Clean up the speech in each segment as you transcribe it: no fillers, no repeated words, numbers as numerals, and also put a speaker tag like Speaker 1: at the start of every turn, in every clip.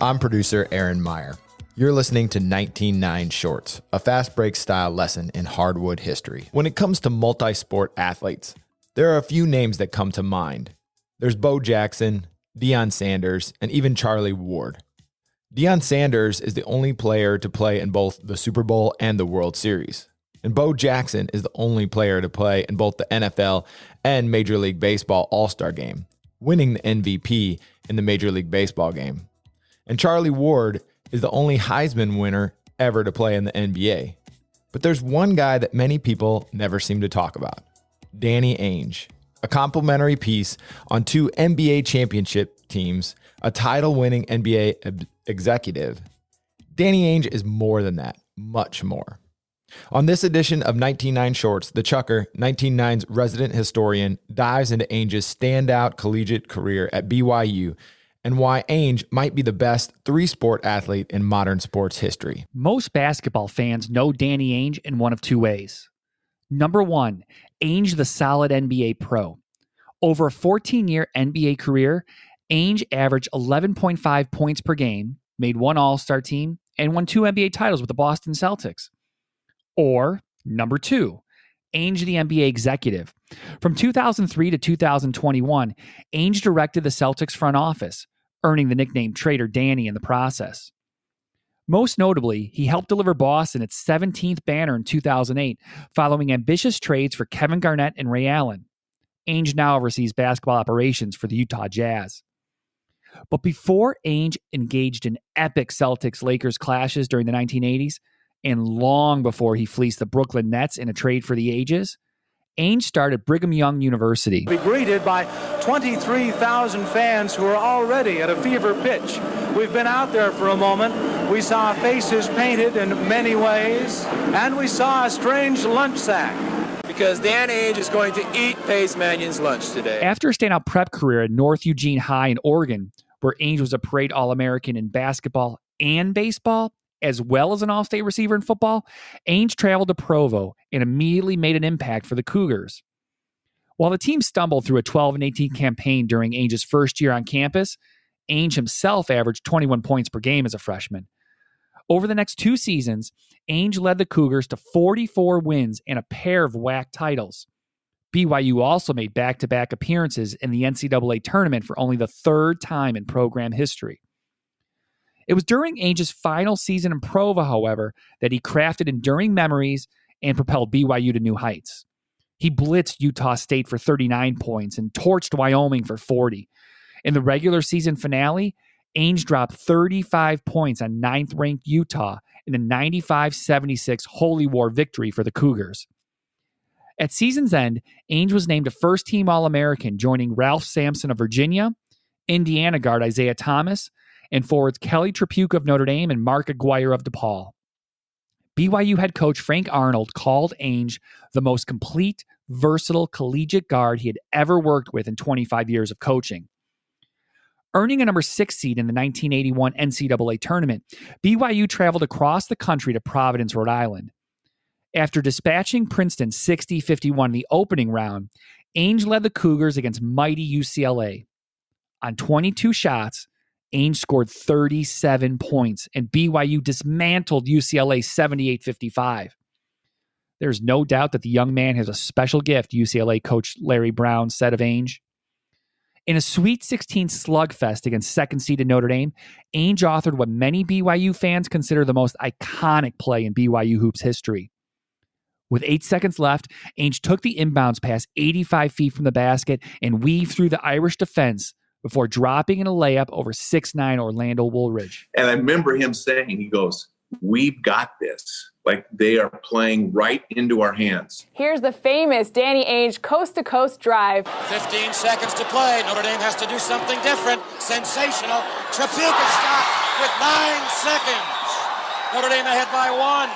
Speaker 1: I'm producer Aaron Meyer. You're listening to 19-9 Shorts, a fast break style lesson in hardwood history. When it comes to multi-sport athletes, there are a few names that come to mind. There's Bo Jackson, Deion Sanders, and even Charlie Ward. Deion Sanders is the only player to play in both the Super Bowl and the World Series. And Bo Jackson is the only player to play in both the NFL and Major League Baseball All-Star Game, winning the MVP in the Major League Baseball game. And Charlie Ward is the only Heisman winner ever to play in the NBA. But there's one guy that many people never seem to talk about, Danny Ainge, a complimentary piece on two NBA championship teams, a title-winning NBA executive. Danny Ainge is more than that, much more. On this edition of 19-9 Shorts, the Chucker, 19-9's resident historian, dives into Ainge's standout collegiate career at BYU and why Ainge might be the best three-sport athlete in modern sports history.
Speaker 2: Most basketball fans know Danny Ainge in one of two ways. Number one, Ainge the solid NBA pro. Over a 14-year NBA career, Ainge averaged 11.5 points per game, made one All-Star team, and won two NBA titles with the Boston Celtics. Or, number two, Ainge the NBA executive. From 2003 to 2021, Ainge directed the Celtics front office, earning the nickname Trader Danny in the process. Most notably, he helped deliver Boston its 17th banner in 2008, following ambitious trades for Kevin Garnett and Ray Allen. Ainge now oversees basketball operations for the Utah Jazz. But before Ainge engaged in epic Celtics-Lakers clashes during the 1980s, and long before he fleeced the Brooklyn Nets in a trade for the ages, Ainge started Brigham Young University.
Speaker 3: Be greeted by 23,000 fans who are already at a fever pitch. We've been out there for a moment. We saw faces painted in many ways, and we saw a strange lunch sack.
Speaker 4: Because Dan Ainge is going to eat Pace Mannion's lunch today.
Speaker 2: After a standout prep career at North Eugene High in Oregon, where Ainge was a parade All-American in basketball and baseball, as well as an all-state receiver in football, Ainge traveled to Provo and immediately made an impact for the Cougars. While the team stumbled through a 12-18 campaign during Ainge's first year on campus, Ainge himself averaged 21 points per game as a freshman. Over the next two seasons, Ainge led the Cougars to 44 wins and a pair of WAC titles. BYU also made back-to-back appearances in the NCAA tournament for only the third time in program history. It was during Ainge's final season in Provo, however, that he crafted enduring memories and propelled BYU to new heights. He blitzed Utah State for 39 points and torched Wyoming for 40. In the regular season finale, Ainge dropped 35 points on ninth-ranked Utah in a 95-76 Holy War victory for the Cougars. At season's end, Ainge was named a first-team All-American, joining Ralph Sampson of Virginia, Indiana guard Isaiah Thomas, and forwards Kelly Tripucka of Notre Dame and Mark Aguirre of DePaul. BYU head coach Frank Arnold called Ainge the most complete, versatile collegiate guard he had ever worked with in 25 years of coaching. Earning a number 6 seed in the 1981 NCAA tournament, BYU traveled across the country to Providence, Rhode Island. After dispatching Princeton 60-51 in the opening round, Ainge led the Cougars against mighty UCLA. On 22 shots, Ainge scored 37 points, and BYU dismantled UCLA 78-55. There's no doubt that the young man has a special gift, UCLA coach Larry Brown said of Ainge. In a Sweet 16 slugfest against second-seeded Notre Dame, Ainge authored what many BYU fans consider the most iconic play in BYU hoops history. With 8 seconds left, Ainge took the inbounds pass 85 feet from the basket and weaved through the Irish defense before dropping in a layup over 6'9" Orlando Woolridge.
Speaker 5: And I remember him saying, he goes, "We've got this." Like they are playing right into our hands.
Speaker 6: Here's the famous Danny Ainge coast-to-coast drive.
Speaker 7: 15 seconds to play. Notre Dame has to do something different. Sensational. Tripucka stop with 9 seconds. Notre Dame ahead by 1.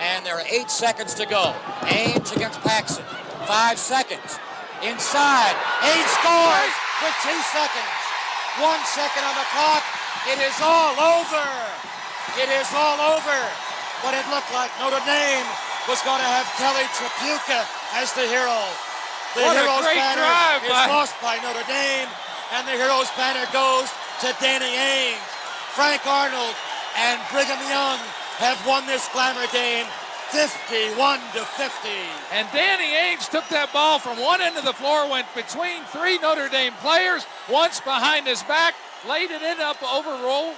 Speaker 7: And there are 8 seconds to go. Ainge against Paxson. 5 seconds. Inside. Ainge scores with 2 seconds. 1 second on the clock. It is all over. It is all over. But it looked like Notre Dame was going to have Kelly Tripucka as the hero. The hero's banner is lost by Notre Dame, and the hero's banner goes to Danny Ainge. Frank Arnold and Brigham Young have won this glamour game 51-50.
Speaker 8: And Danny Ainge took that ball from one end of the floor, went between three Notre Dame players, once behind his back, laid it in up over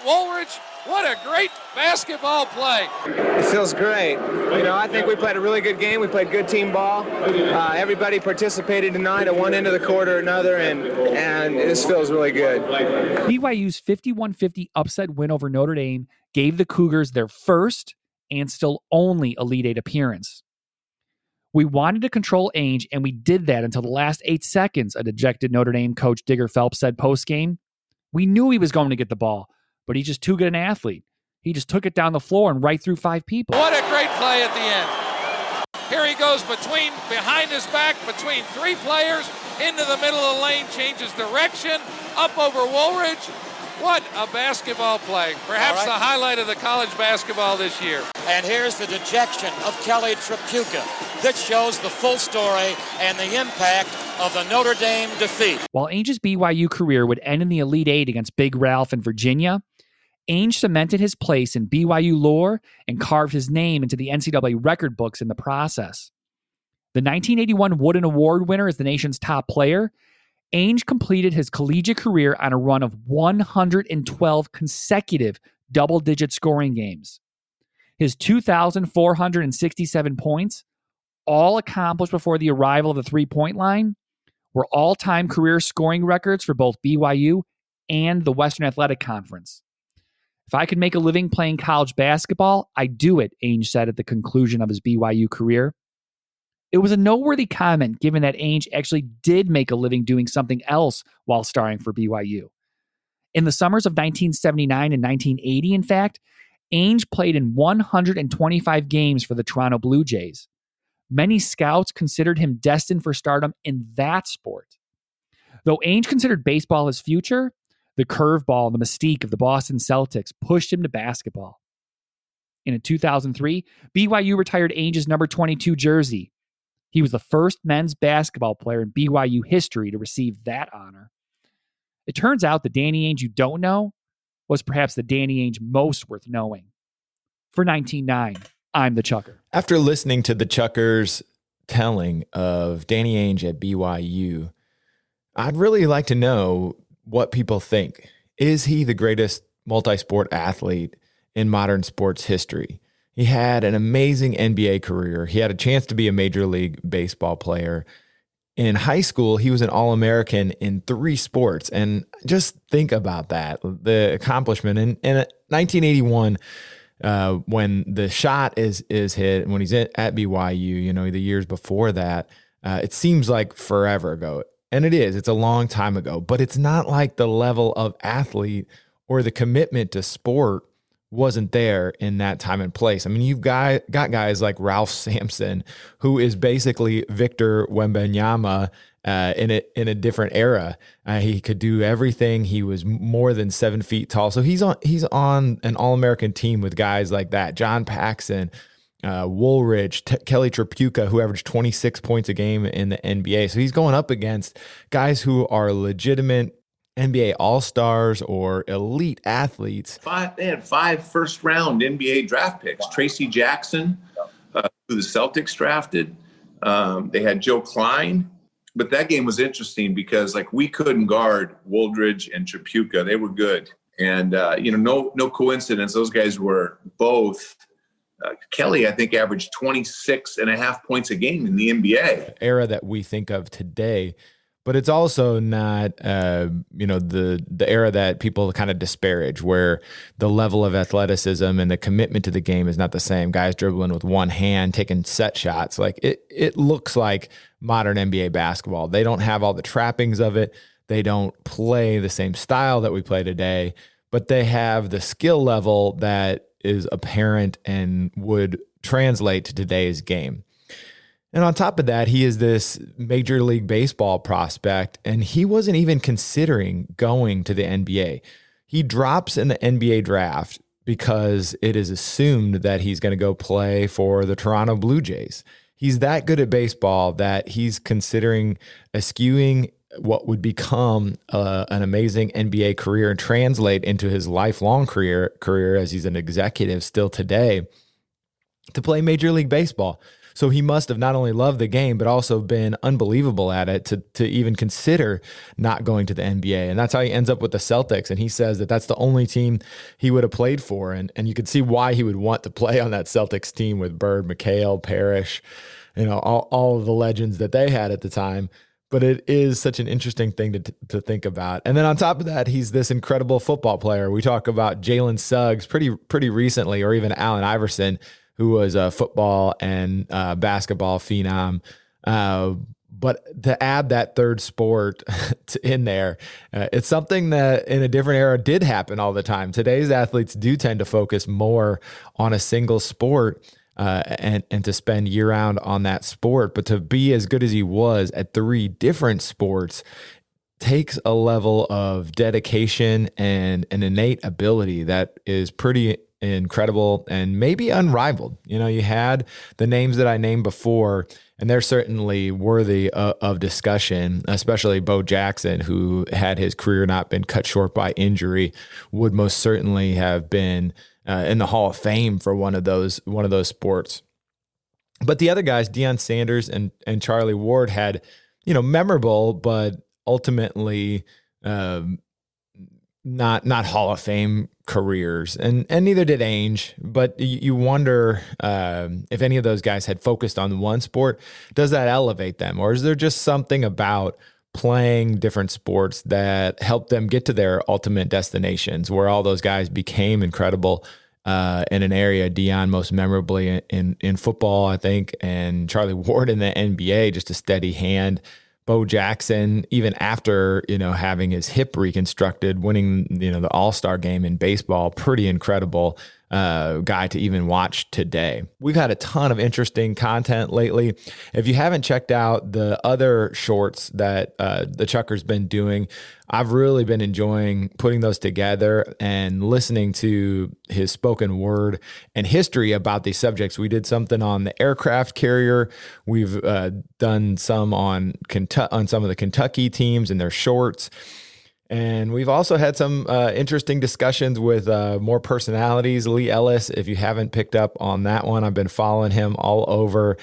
Speaker 8: Woolridge. What a great basketball play.
Speaker 4: It feels great. I think we played a really good game. We played good team ball. Everybody participated tonight at one end of the court or another, and this feels really good.
Speaker 2: BYU's 51-50 upset win over Notre Dame gave the Cougars their first and still only Elite Eight appearance. We wanted to control Ainge, and we did that until the last 8 seconds, a dejected Notre Dame coach Digger Phelps said post-game. We knew he was going to get the ball, but he's just too good an athlete. He just took it down the floor and right through 5 people.
Speaker 8: What a great play at the end. Here he goes behind his back, between 3 players, into the middle of the lane, changes direction, up over Woolridge. What a basketball play. Perhaps the highlight of the college basketball this year.
Speaker 7: And here's the dejection of Kelly Tripucka that shows the full story and the impact of the Notre Dame defeat.
Speaker 2: While Ainge's BYU career would end in the Elite Eight against Big Ralph in Virginia, Ainge cemented his place in BYU lore and carved his name into the NCAA record books in the process. The 1981 Wooden Award winner as the nation's top player, Ainge completed his collegiate career on a run of 112 consecutive double-digit scoring games. His 2,467 points, all accomplished before the arrival of the three-point line, were all-time career scoring records for both BYU and the Western Athletic Conference. If I could make a living playing college basketball, I'd do it, Ainge said at the conclusion of his BYU career. It was a noteworthy comment given that Ainge actually did make a living doing something else while starring for BYU. In the summers of 1979 and 1980, in fact, Ainge played in 125 games for the Toronto Blue Jays. Many scouts considered him destined for stardom in that sport. Though Ainge considered baseball his future, the curveball and the mystique of the Boston Celtics pushed him to basketball. In 2003, BYU retired Ainge's number 22 jersey. He was the first men's basketball player in BYU history to receive that honor. It turns out the Danny Ainge you don't know was perhaps the Danny Ainge most worth knowing. For 19.9, I'm the Chucker.
Speaker 1: After listening to the Chucker's telling of Danny Ainge at BYU, I'd really like to know what people think. Is he the greatest multi-sport athlete in modern sports history? He had an amazing NBA career. He had a chance to be a Major League Baseball player. In high school, he was an All-American in 3 sports. And just think about that, the accomplishment. In 1981, when the shot is hit, when he's at BYU, the years before that, it seems like forever ago. And it is. It's a long time ago. But it's not like the level of athlete or the commitment to sport wasn't there in that time and place. I mean, you've got guys like Ralph Sampson, who is basically Victor Wembanyama in a different era. He could do everything. He was more than 7 feet tall. So he's on an All-American team with guys like that. John Paxson, Woolridge, Kelly Tripucka, who averaged 26 points a game in the NBA. So he's going up against guys who are legitimate NBA All-Stars or elite athletes.
Speaker 5: They had 5 first-round NBA draft picks. Wow. Tracy Jackson, who the Celtics drafted. They had Joe Klein. But that game was interesting because, we couldn't guard Woolridge and Tripucka. They were good. And, no coincidence. Those guys were both. Kelly, I think, averaged 26.5 points a game in the NBA.
Speaker 1: Era that we think of today. But it's also not, the era that people kind of disparage, where the level of athleticism and the commitment to the game is not the same. Guys dribbling with one hand, taking set shots. It looks like modern NBA basketball. They don't have all the trappings of it. They don't play the same style that we play today, but they have the skill level that is apparent and would translate to today's game. And on top of that, he is this Major League Baseball prospect, and he wasn't even considering going to the NBA. He drops in the NBA draft because it is assumed that he's going to go play for the Toronto Blue Jays. He's that good at baseball that he's considering eschewing what would become an amazing NBA career and translate into his lifelong career as he's an executive still today, to play Major League Baseball. So he must have not only loved the game, but also been unbelievable at it to even consider not going to the NBA. And that's how he ends up with the Celtics. And he says that that's the only team he would have played for. And you could see why he would want to play on that Celtics team with Bird, McHale, Parrish, all of the legends that they had at the time. But it is such an interesting thing to think about. And then on top of that, he's this incredible football player. We talk about Jalen Suggs pretty recently, or even Allen Iverson, who was a football and basketball phenom. But to add that third sport in there, it's something that in a different era did happen all the time. Today's athletes do tend to focus more on a single sport and to spend year round on that sport. But to be as good as he was at 3 different sports takes a level of dedication and an innate ability that is pretty incredible and maybe unrivaled. You had the names that I named before, and they're certainly worthy of discussion, especially Bo Jackson, who, had his career not been cut short by injury, would most certainly have been in the Hall of Fame for one of those sports. But the other guys, Deion Sanders and Charlie Ward, had, memorable, but ultimately not Hall of Fame careers, and neither did Ainge. But you wonder if any of those guys had focused on one sport, does that elevate them, or is there just something about playing different sports that helped them get to their ultimate destinations, where all those guys became incredible in an area? Deion most memorably in football, I think, and Charlie Ward in the NBA, just a steady hand. Bo Jackson, even after, having his hip reconstructed, winning, the All-Star game in baseball, pretty incredible guy to even watch today. We've had a ton of interesting content lately. If you haven't checked out the other shorts that the Chucker's been doing, I've really been enjoying putting those together and listening to his spoken word and history about these subjects. We did something on the aircraft carrier. We've done some on some of the Kentucky teams and their shorts. And we've also had some interesting discussions with more personalities. Lee Ellis, if you haven't picked up on that one, I've been following him all over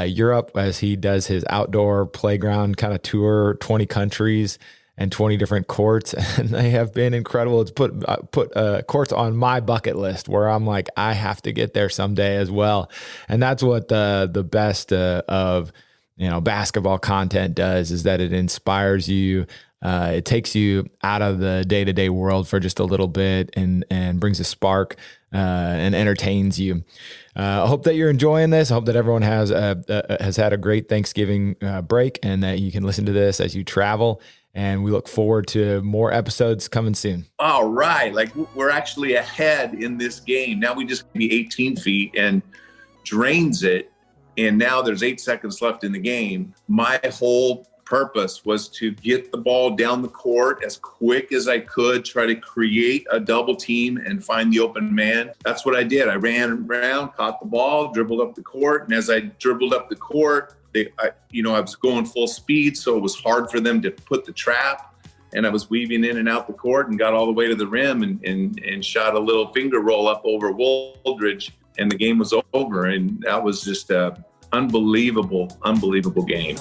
Speaker 1: Europe as he does his outdoor playground kind of tour, 20 countries and 20 different courts. And they have been incredible. It's put courts on my bucket list where I'm like, I have to get there someday as well. And that's what the best of basketball content does, is that it inspires you. It takes you out of the day-to-day world for just a little bit and brings a spark and entertains you. I hope that you're enjoying this. I hope that everyone has had a great Thanksgiving break and that you can listen to this as you travel. And we look forward to more episodes coming soon.
Speaker 5: All right. We're actually ahead in this game. Now we just be 18 feet and drains it. And now there's 8 seconds left in the game. My whole purpose was to get the ball down the court as quick as I could, try to create a double team and find the open man. That's what I did. I ran around, caught the ball, dribbled up the court. And as I dribbled up the court, I was going full speed, so it was hard for them to put the trap. And I was weaving in and out the court and got all the way to the rim and shot a little finger roll up over Woldridge, and the game was over. And that was just a unbelievable game.